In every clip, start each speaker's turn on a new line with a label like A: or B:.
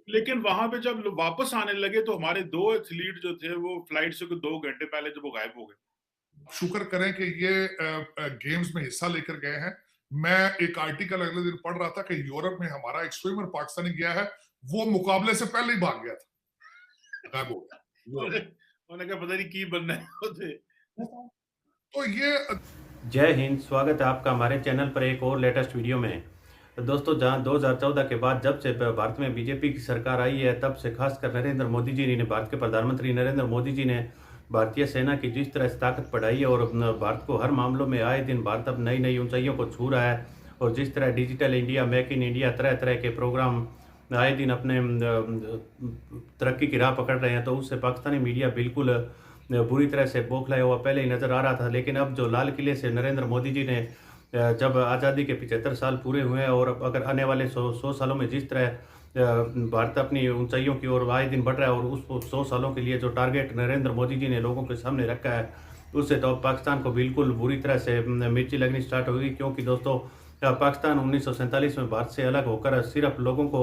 A: लेकिन वहां पे जब वापस आने लगे तो हमारे 2 एथलीट जो थे वो फ्लाइट से 2 घंटे पहले जब वो गायब हो गए।
B: शुक्र करें कि ये गेम्स में हिस्सा लेकर गए हैं। मैं एक आर्टिकल अगले दिन पढ़ रहा था कि यूरोप में हमारा एक स्विमर पाकिस्तानी गया है, वो मुकाबले से पहले ही भाग गया था, गायब हो गया यूरोप
A: उन्होंने उन्होंने कहा पता नहीं की बनना है वो थे।
B: में। तो ये
C: जय हिंद। स्वागत है आपका हमारे चैनल पर एक और लेटेस्ट वीडियो में। तो दोस्तों, जहां 2014 के बाद जब से भारत में बीजेपी की सरकार आई है, तब से खासकर नरेंद्र मोदी जी ने, भारत के प्रधानमंत्री नरेंद्र मोदी जी ने भारतीय सेना की जिस तरह से ताकत बढ़ाई है और भारत को हर मामलों में आए दिन भारत अब नई नई ऊंचाइयों को छू रहा है। और जिस तरह digital India, make in India, तरह तरह के प्रोग्राम आए दिन अपने तरक्की की राह पकड़ रहे हैं, तो उससे पाकिस्तानी मीडिया बिल्कुल बुरी तरह से बौखलाया हुआ पहले ही नज़र आ रहा था। लेकिन अब जो लाल किले से नरेंद्र मोदी जी ने जब आज़ादी के 75 साल पूरे हुए हैं और अब अगर आने वाले 100 सालों में जिस तरह भारत अपनी ऊंचाइयों की ओर आए दिन बढ़ रहा है, और उस 100 सालों के लिए जो टारगेट नरेंद्र मोदी जी ने लोगों के सामने रखा है, उससे तो अब पाकिस्तान को बिल्कुल बुरी तरह से मिर्ची लगनी स्टार्ट होगी। क्योंकि दोस्तों, पाकिस्तान 1947 में भारत से अलग होकर सिर्फ लोगों को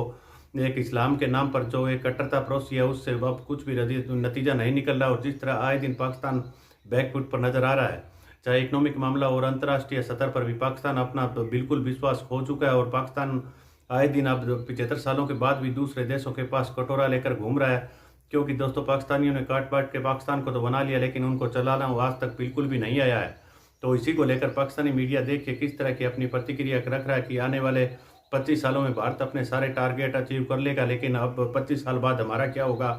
C: एक इस्लाम के नाम पर जो एक कट्टरता परोसी है, उससे अब कुछ भी नतीजा नहीं निकल रहा। और जिस तरह आए दिन पाकिस्तान बैकफुट पर नजर आ रहा है, चाहे इकोनॉमिक मामला और अंतर्राष्ट्रीय सतह पर भी पाकिस्तान अपना तो बिल्कुल विश्वास खो चुका है। और पाकिस्तान आए दिन अब 75 सालों के बाद भी दूसरे देशों के पास कटोरा लेकर घूम रहा है। क्योंकि दोस्तों, पाकिस्तानियों ने काट पाट के पाकिस्तान को तो बना लिया, लेकिन उनको चलाना वो आज तक बिल्कुल भी नहीं आया है। तो इसी को लेकर पाकिस्तानी मीडिया देखिए किस तरह की अपनी प्रतिक्रिया रख रहा है कि आने वाले 25 सालों में भारत अपने सारे टारगेट अचीव कर लेगा, लेकिन अब 25 साल बाद हमारा क्या होगा,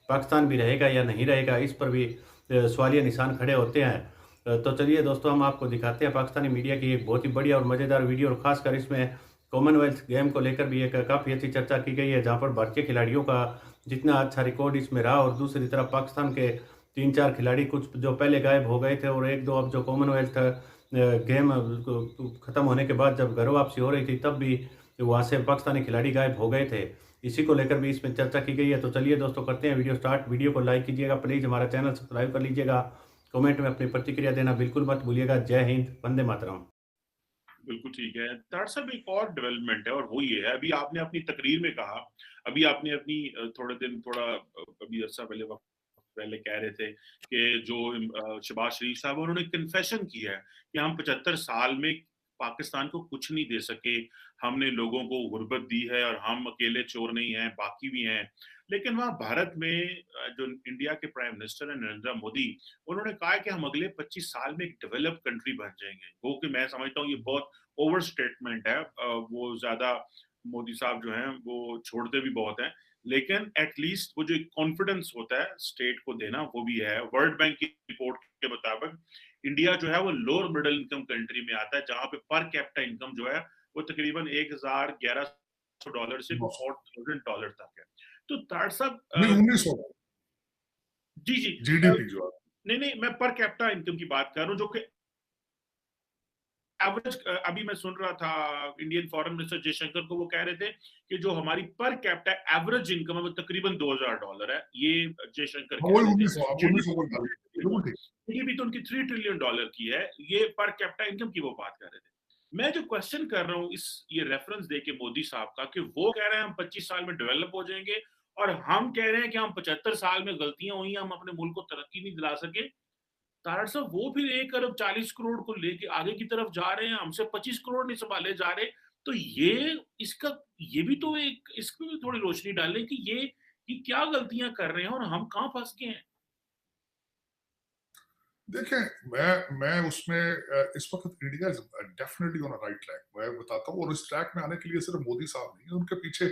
C: पाकिस्तान भी रहेगा या नहीं रहेगा, इस पर भी सवालिया निशान खड़े होते हैं। तो चलिए दोस्तों, हम आपको दिखाते हैं पाकिस्तानी मीडिया की एक बहुत ही बढ़िया और मज़ेदार वीडियो। और खासकर इसमें कॉमनवेल्थ गेम को लेकर भी एक काफ़ी अच्छी चर्चा की गई है, जहाँ पर भारतीय खिलाड़ियों का जितना अच्छा रिकॉर्ड इसमें रहा, और दूसरी तरफ पाकिस्तान के 3-4 खिलाड़ी कुछ जो पहले गायब हो गए थे, और 1-2 अब जो कॉमनवेल्थ गेम ख़त्म होने के बाद जब घर वापसी हो रही थी, तब भी वहाँ से पाकिस्तानी खिलाड़ी गायब हो गए थे। इसी को लेकर भी इसमें चर्चा की गई है। तो चलिए दोस्तों, करते हैं वीडियो स्टार्ट। वीडियो को लाइक कीजिएगा प्लीज़, हमारा चैनल सब्सक्राइब कर लीजिएगा, कमेंट में अपनी प्रतिक्रिया देना बिल्कुल मत भूलिएगा। जय हिंद, वंदे मातरम।
A: बिल्कुल ठीक है। दैट्स अब एक और डेवलपमेंट है और वो ये है, अभी आपने अपनी तकरीर में कहा, अभी आपने अपनी अभी अरसा पहले वक़्त पहले कह रहे थे कि जो शहबाज शरीफ साहब उन्होंने कन्फेशन किया है कि हम 75 साल में पाकिस्तान को कुछ नहीं दे सके, हमने लोगों को गुर्बत दी है और हम अकेले चोर नहीं हैं, बाकी भी हैं। लेकिन वहाँ भारत में जो इंडिया के प्राइम मिनिस्टर हैं नरेंद्र मोदी, उन्होंने कहा है कि हम अगले 25 साल में एक डेवलप्ड कंट्री बन जाएँगे। वो कि मैं समझता हूँ ये बहुत ओवर स्टेटमेंट है। वो ज़्यादा मोदी साहब जो हैं वो छोड़ते भी बहुत हैं। लेकिन एट लीस्ट वो जो एक कॉन्फिडेंस होता है स्टेट को देना वो भी है। वर्ल्ड बैंक की रिपोर्ट के मुताबिक इंडिया जो है वो लोअर मिडिल इनकम कंट्री में आता है, जहाँ पे पर कैपिटा इनकम जो है वो तकरीबन $1100 से $4000 तक है। तो तार साहब
B: नहीं 1900
A: जी, जी।
B: जीडीपी जो है।
A: नहीं, नहीं, मैं पर कैपिटा इनकम की बात कर रहा हूँ जो कि एवरेज। अभी मैं सुन रहा था इंडियन फॉरेन मिनिस्टर जयशंकर को, वो कह रहे थे कि जो हमारी पर कैपिटा एवरेज इनकम है वो तकरीबन $2000 है। ये जयशंकर
B: हाँ,
A: कह
B: वही
A: रहे थे।
B: 1900 आप 1900 को डालिए, बिल्कुल ठीक।
A: जीडीपी तो उनकी $3 ट्रिलियन की है। ये पर कैपिटा इनकम की वो बात कर रहे थे। मैं जो क्वेश्चन कर रहा हूँ इस ये रेफरेंस देके मोदी साहब का, कि वो कह रहे हैं हम 25 साल में डेवलप हो जाएंगे, और हम कह रहे हैं कि हम 75 साल में गलतियां हुई, हम अपने मुल्क को तरक्की नहीं दिला सके। तारड़ साहब वो फिर 1 अरब 40 करोड़ को लेके आगे की तरफ जा रहे हैं, हमसे 25 करोड़ नहीं संभाले जा रहे। तो ये भी तो एक, इसमें भी थोड़ी रोशनी डालें कि ये क्या गलतियां कर रहे हैं और हम कहाँ फंस गए हैं।
B: देखें, मैं उसमें इस वक्त India is definitely on a right track, मैं बताता हूँ। और इस ट्रैक में आने के लिए सिर्फ मोदी साहब नहीं है, उनके पीछे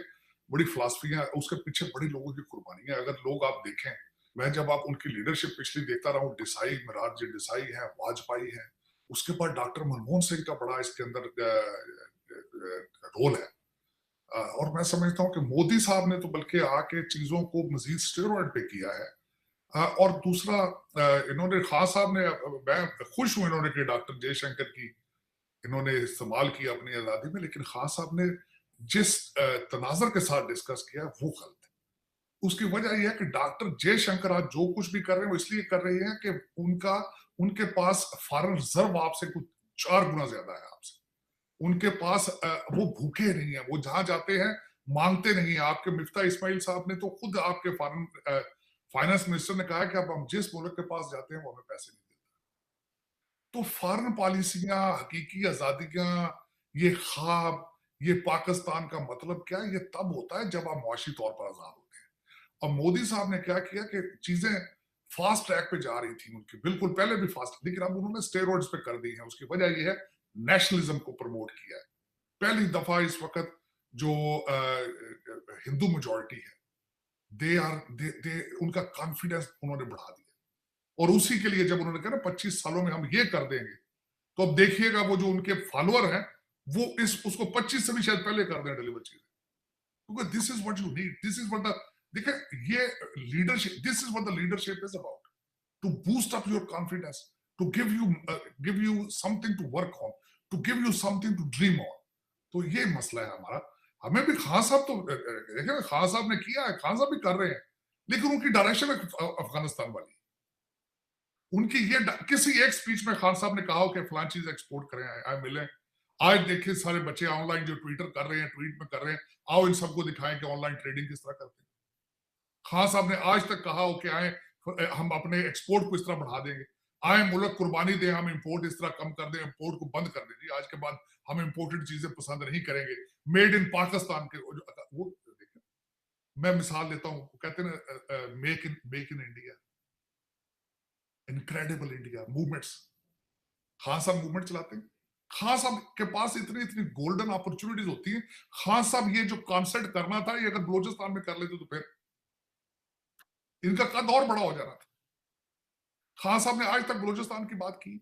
B: बड़ी फिलासफियां, उसके पीछे बड़ी लोगों की कुर्बानी है। अगर लोग आप देखें, मैं जब आप उनकी लीडरशिप पिछली देखता रहा हूँ, देसाई, महाराज देसाई है, वाजपेयी है, उसके बाद डॉक्टर मनमोहन सिंह का बड़ा इसके अंदर रोल है। और मैं समझता हूँ कि मोदी साहब ने तो बल्कि आके चीजों को मजीद स्टेरॉइड पे किया है। और दूसरा, इन्होंने खान साहब ने, मैं खुश हूं इन्होंने कि डॉक्टर जयशंकर की इन्होंने इस्तेमाल किया अपनी आजादी में, लेकिन खान साहब ने जिस तनाजर के साथ डिस्कस किया वो गलत है। उसकी वजह यह है कि डॉक्टर जयशंकर आज जो कुछ भी कर रहे हैं वो इसलिए कर रहे हैं कि उनके पास फॉरेन रिजर्व आपसे कुछ 4 गुना ज्यादा है आपसे। उनके पास वो भूखे नहीं है, वो जहां जाते हैं मांगते नहीं। आपके मिफ्ता इस्माइल साहब ने तो खुद आपके फाइनेंस मिनिस्टर ने कहा कि अब हम जिस मुल्क के पास जाते हैं वो हमें पैसे नहीं देता। तो फॉरेन पॉलिसियां, हकीकी आजादियां, ये ख्वाब, ये पाकिस्तान का मतलब क्या है, ये तब होता है जब आप मुआशी तौर पर आजाद होते हैं। अब मोदी साहब ने क्या किया कि चीजें फास्ट ट्रैक पे जा रही थी उनकी, बिल्कुल पहले भी फास्ट, लेकिन अब उन्होंने स्टेरॉइड्स पे कर दी है। उसकी वजह यह है नेशनलिज्म को प्रमोट किया है। पहली दफा इस वक्त जो हिंदू मेजॉरिटी है, दे उनका कॉन्फिडेंस उन्होंने बढ़ा दिया। और उसी के लिए जब उन्होंने कहा ना 25 सालों में हम ये कर देंगे, तो अब देखिएगा वो जो उनके फॉलोअर हैं वो उसको 25 से भी शायद पहले कर दें डिलीवर चीजें, क्योंकि this is what you need, this is what the, देखिए ये leadership, this is what the leadership is about, to boost up your confidence, to give you something to work on, to give you something to dream on. तो ये मसला है हमारा। हमें भी खान साहब तो देखिए, खान साहब ने किया है, खान साहब भी कर रहे हैं, लेकिन उनकी डायरेक्शन है अफगानिस्तान वाली। उनकी ये किसी एक स्पीच में खान साहब ने कहा हो कि फलां चीज एक्सपोर्ट करें, आए मिले। आज देखिए सारे बच्चे ऑनलाइन जो ट्विटर कर रहे हैं, ट्वीट में कर रहे हैं, आओ इन सबको दिखाएं कि ऑनलाइन ट्रेडिंग किस तरह करते हैं। खान साहब ने आज तक कहा हो कि आए हम अपने एक्सपोर्ट को इस तरह बढ़ा देंगे, आए मुल्क कुर्बानी दें, हम इंपोर्ट इस तरह कम कर दें, इंपोर्ट को बंद कर दें, आज के बाद हम इंपोर्टेड चीजें पसंद नहीं करेंगे, मेड इन पाकिस्तान के वो देखिए। मैं मिसाल देता हूँ, कहते हैं make in India, incredible India movements. Khan साहब मूवमेंट चलाते हैं, खान साहब के पास इतनी इतनी गोल्डन अपॉर्चुनिटीज होती हैं। खान साहब ये जो कॉन्सर्ट करना था, ये अगर बलोचिस्तान में कर लेते तो फिर इनका कद और बड़ा हो जाना था। खान साहब ने आज तक बलोचिस्तान की बात की?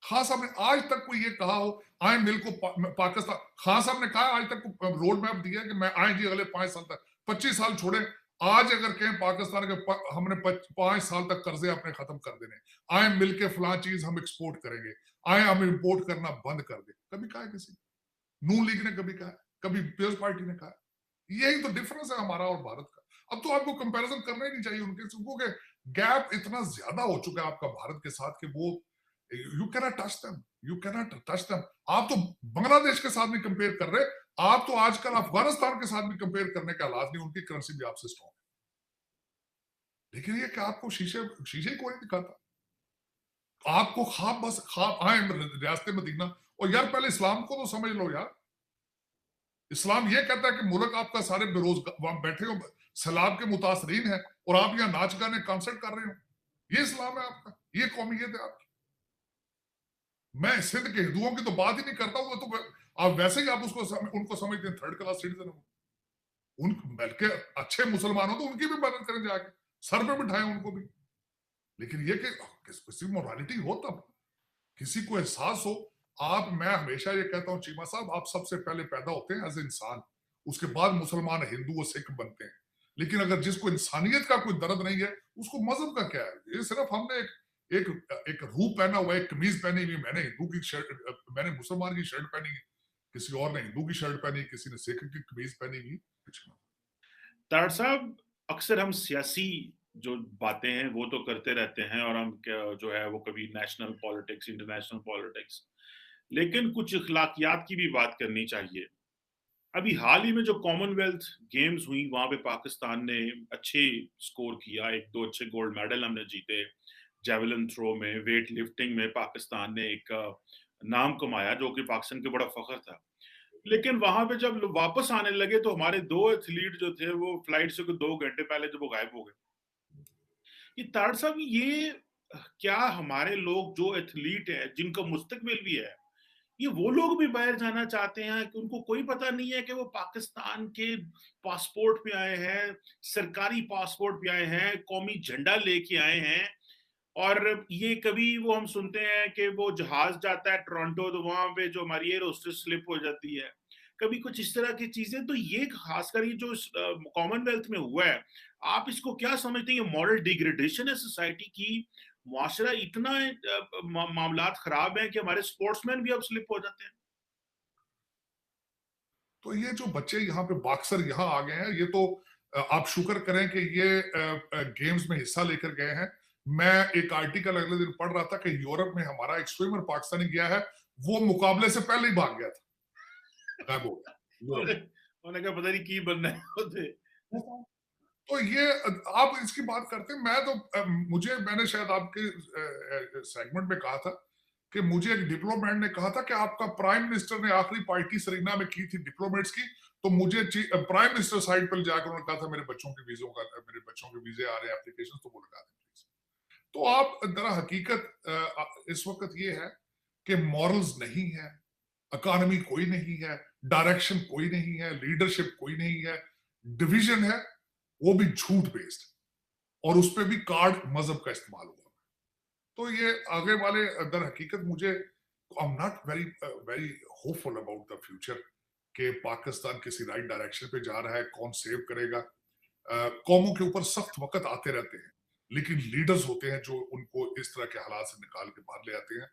B: खान साहब ने आज तक कोई ये कहा हो आए मिल को पाकिस्तान? खान साहब ने कहा आज तक रोड मैप दिया कि मैं आए जी अगले 5 साल तक, 25 साल छोड़े, आज अगर कहें पाकिस्तान के हमने 5 साल तक कर्जे अपने खत्म कर देने, आए मिलके फलां चीज हम एक्सपोर्ट करेंगे, आए हम इंपोर्ट करना बंद कर दे, कभी कहा है किसी? नून लीग ने कभी कहा? कभी पीपल्स पार्टी ने कहा? यही तो डिफरेंस है हमारा और भारत का। अब तो आपको कंपैरिजन करना ही नहीं चाहिए उनके, क्योंकि गैप इतना ज्यादा हो चुका है आपका भारत के साथ कि वो you cannot touch them, you cannot touch them. आप तो बांग्लादेश के साथ भी कंपेयर कर रहे, आप तो आजकल अफगानिस्तान के साथ भी कंपेयर करने के हालात नहीं, उनकी करेंसी भी आपसे स्ट्रॉन्ग है। लेकिन ये क्या आपको शीशे को नहीं दिखाता? आपको ख्वाब, बस ख्वाब आए रियासत मदीना, और यार पहले इस्लाम को तो समझ लो यार। इस्लाम ये कहता है कि मुल्क आपका सारे बेरोजगार बैठे हो, सैलाब के मुतासरीन है, और आप यहाँ नाच गाने कॉन्सर्ट कर रहे हो, ये इस्लाम है आपका, ये कौमियत है आपकी। मैं सिंध के हिंदुओं की तो बात ही नहीं करता हूँ, तो आप वैसे ही आप उनको समझते हैं थर्ड क्लास सिटीजन। उन बल्कि अच्छे मुसलमान हो तो उनकी भी मदद करें, जाके सर पे बिठाएं उनको भी। लेकिन ये कि किसी मोरालिटी हो, तब किसी को एहसास हो। मैं हमेशा ये कहता हूँ चीमा साहब, आप सबसे पहले पैदा होते हैं एज इंसान, उसके बाद मुसलमान, हिंदू और सिख बनते हैं। लेकिन अगर जिसको इंसानियत का कोई दर्द नहीं है, उसको मजहब का क्या है? ये सिर्फ हमने एक रूप पहना हुआ है, एक कमीज पहनी हुई, मैंने हिंदू की शर्ट, मैंने मुसलमान की शर्ट पहनी है, किसी और ने हिंदू की शर्ट पहनी, किसी ने सिख की कमीज पहनी हुई।
A: तार साहब, अक्सर हम सियासी जो बातें हैं वो तो करते रहते हैं, और हम जो है वो कभी नेशनल पॉलिटिक्स, इंटरनेशनल पॉलिटिक्स, लेकिन कुछ इखलाकियात की भी बात करनी चाहिए। अभी हाल ही में जो कॉमनवेल्थ गेम्स हुई, वहां पे पाकिस्तान ने अच्छे स्कोर किया, 1-2 अच्छे गोल्ड मेडल हमने जीते। जेवलिन थ्रो में, वेट लिफ्टिंग में पाकिस्तान ने एक नाम कमाया, जो कि पाकिस्तान के बड़ा फख्र था। लेकिन वहां पे जब वापस आने लगे तो हमारे 2 एथलीट जो थे वो फ्लाइट से 2 घंटे पहले जब वो गायब हो गए। ये ताड़ साहब, ये क्या हमारे लोग जो एथलीट है, जिनका मुस्तकबिल भी है, ये वो लोग भी बाहर जाना चाहते हैं कि उनको कोई पता नहीं है कि वो पाकिस्तान के पासपोर्ट पे आए हैं, सरकारी पासपोर्ट पे आए हैं, कौमी झंडा लेके आए हैं, और ये कभी वो हम सुनते हैं कि वो जहाज जाता है टोरंटो, तो वहां पे जो हमारी एयर होस्टेस स्लिप हो जाती है, कभी कुछ इस तरह की चीजें। तो ये खासकर ये जो कॉमनवेल्थ में हुआ है, आप इसको क्या समझते हैं? ये मॉरल डिग्रेडेशन है सोसाइटी की, मुआशरा इतना मामलात खराब है कि हमारे स्पोर्ट्समैन भी अब स्लिप हो जाते हैं।
B: तो ये जो बच्चे यहाँ पे बॉक्सर यहाँ आ गए हैं, ये तो आप शुक्र करें कि ये गेम्स में हिस्सा लेकर गए हैं। मैं एक आर्टिकल अगले दिन पढ़ रहा था कि यूरोप में हमारा एक स्विमर पाकिस्तानी गया है, वो मुकाबले से पहले ही भाग गया था, गायब हो गया।
A: उन्होंने कहा पता नहीं की बनना है होते।
B: तो ये आप इसकी बात करते हैं, मैं तो मैंने शायद आपके सेगमेंट में कहा था कि मुझे एक डिप्लोमेट ने कहा था कि आपका प्राइम मिनिस्टर ने आखिरी पार्टी सरीना में की थी डिप्लोमेट्स की, तो मुझे प्राइम मिनिस्टर साइड पर जाकर उन्होंने कहा था मेरे बच्चों के वीजे आ रहे हैं एप्लीकेशन, तो वो लगा दें प्लीज। तो आप दरा हकीकत इस वक्त ये है कि मॉरल्स नहीं है, इकोनॉमी कोई नहीं है, डायरेक्शन कोई नहीं है, लीडरशिप कोई नहीं है, डिवीजन है, वो भी झूठ बेस्ड, और उस पर भी कार्ड मजहब का इस्तेमाल हुआ। तो ये आगे वाले दर हकीकत मुझे I am not very very hopeful about the future कि पाकिस्तान किसी राइट डायरेक्शन पे जा रहा है। कौन सेव करेगा? कौमों के ऊपर सख्त वक्त आते रहते हैं, लेकिन लीडर्स होते हैं जो उनको इस तरह के हालात से निकाल के बाहर ले आते हैं।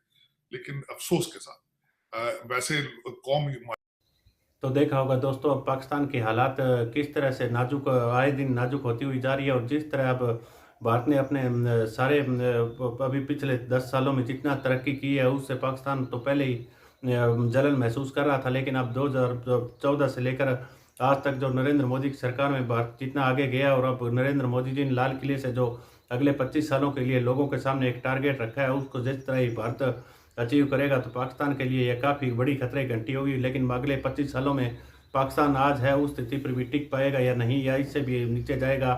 B: लेकिन अफसोस के साथ वैसे कौम
C: तो देखा होगा दोस्तों, अब पाकिस्तान के हालात किस तरह से नाजुक, आए दिन नाजुक होती हुई जा रही है। और जिस तरह अब भारत ने अपने सारे अभी पिछले 10 सालों में जितना तरक्की की है, उससे पाकिस्तान तो पहले ही जलन महसूस कर रहा था। लेकिन अब 2014 से लेकर आज तक जो नरेंद्र मोदी की सरकार में भारत जितना आगे गया, और अब नरेंद्र मोदी जी ने लाल किले से जो अगले 25 सालों के लिए लोगों के सामने एक टारगेट रखा है, उसको जिस तरह ही भारत अचीव करेगा तो पाकिस्तान के लिए यह काफ़ी बड़ी खतरे की घंटी होगी। लेकिन अगले 25 सालों में पाकिस्तान आज है उस स्थिति पर भी टिक पाएगा या नहीं, या इससे भी नीचे जाएगा,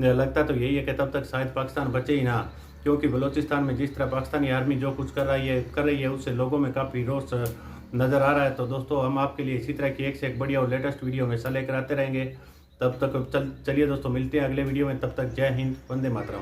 C: लगता तो यही है कि तब तक शायद पाकिस्तान बचे ही ना। क्योंकि बलूचिस्तान में जिस तरह पाकिस्तानी आर्मी जो कुछ कर रही है उससे लोगों में काफ़ी रोष नज़र आ रहा है। तो दोस्तों, हम आपके लिए इसी तरह की एक से एक बढ़िया और लेटेस्ट वीडियो हमेशा लेकर आते रहेंगे। तब तक चलिए दोस्तों, मिलते हैं अगले वीडियो में। तब तक जय हिंद, वंदे मातरम।